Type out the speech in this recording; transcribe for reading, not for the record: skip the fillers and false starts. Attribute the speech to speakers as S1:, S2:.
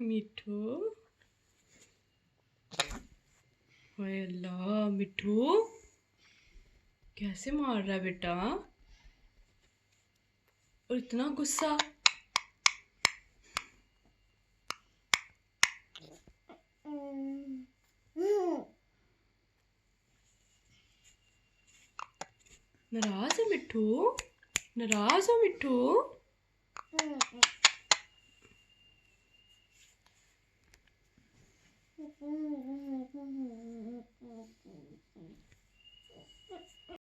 S1: मिठू, ओए अल्लाह मिठू कैसे मार रहा है बेटा, और इतना गुस्सा। नाराज है मिठू, नाराज हो मिठू।